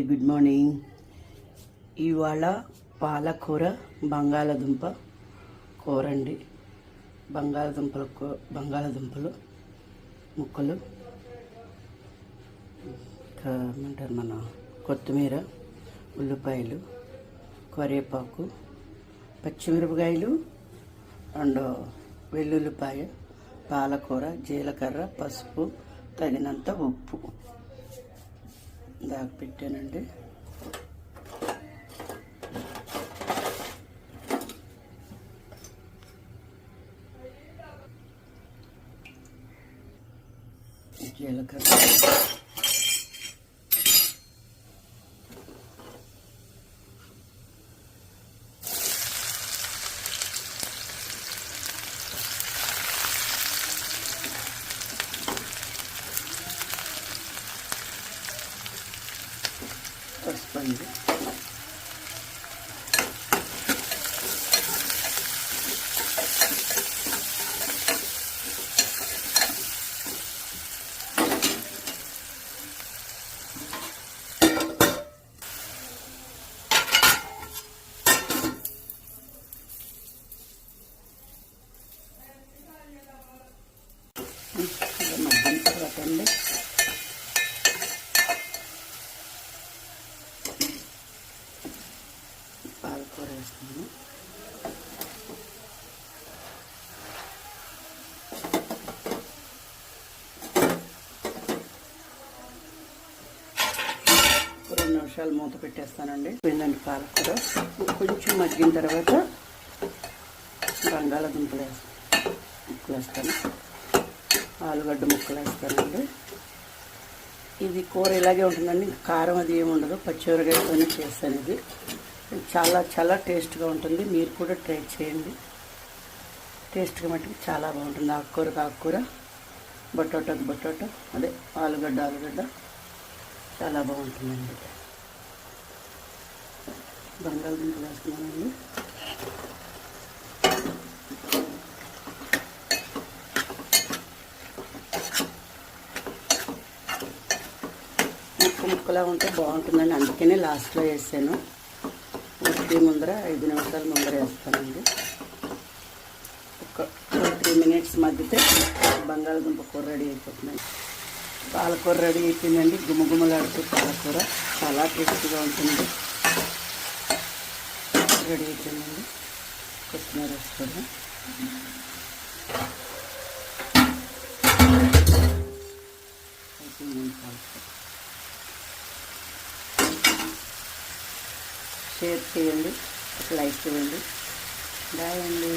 Good morning. ఇవాళ పాలకూర బంగాళదుంప కూర అండి. బంగాళదుంపలు ముక్కలు, ఏమంటారు మన కొత్తిమీర, ఉల్లిపాయలు, కరివేపాకు, పచ్చిమిరపకాయలు, అండ్ వెల్లుల్లిపాయ, పాలకూర, జీలకర్ర, పసుపు, తగినంత ఉప్పు దాకా పెట్టానండి. జీలకర్ర, పసుపు అండి. మధ్యాహ్నం తర్వాత అండి పాలకూర వేస్తున్నాను. ఒక 2 నిమిషాలు మూత పెట్టేస్తానండి. పోయిందండి పాలకూర. కొంచెం మగ్గిన తర్వాత బంగాళదుంపలు ముక్కలు వేస్తాను, ఆలుగడ్డ ముక్కలు వేస్తానండి. ఇది కూర ఇలాగే ఉంటుందండి, కారం అది ఏమి ఉండదు. పచ్చిమిరపకాయతోనే చేస్తాను. ఇది చాలా చాలా టేస్ట్గా ఉంటుంది. మీరు కూడా ట్రై చేయండి. టేస్ట్గా మట్టుకు చాలా బాగుంటుంది. ఆకుకూర, బటాటా, అదే ఆలుగడ్డ చాలా బాగుంటుందండి. బంగాళదుంపలు వేస్తున్నానండి. ముక్కలా ఉంటే బాగుంటుందండి, అందుకనే లాస్ట్లో వేసాను. ఉడికి ముందర 5 నిమిషాల ముందర వేస్తానండి. ఒక 3 మినిట్స్ మగ్గితే బంగాళదుంప కూర రెడీ అయిపోతుందండి. పాలకూర రెడీ అయిపోయిందండి. గుమగుమలాడుతూ పాలకూర చాలా టేస్టీగా ఉంటుంది. రెడీ అయిపోయిందండి. కొత్తిమీర వేసుకోవడం. షేర్ చేయండి, లైక్ చేయండి. బాయ్ అండి.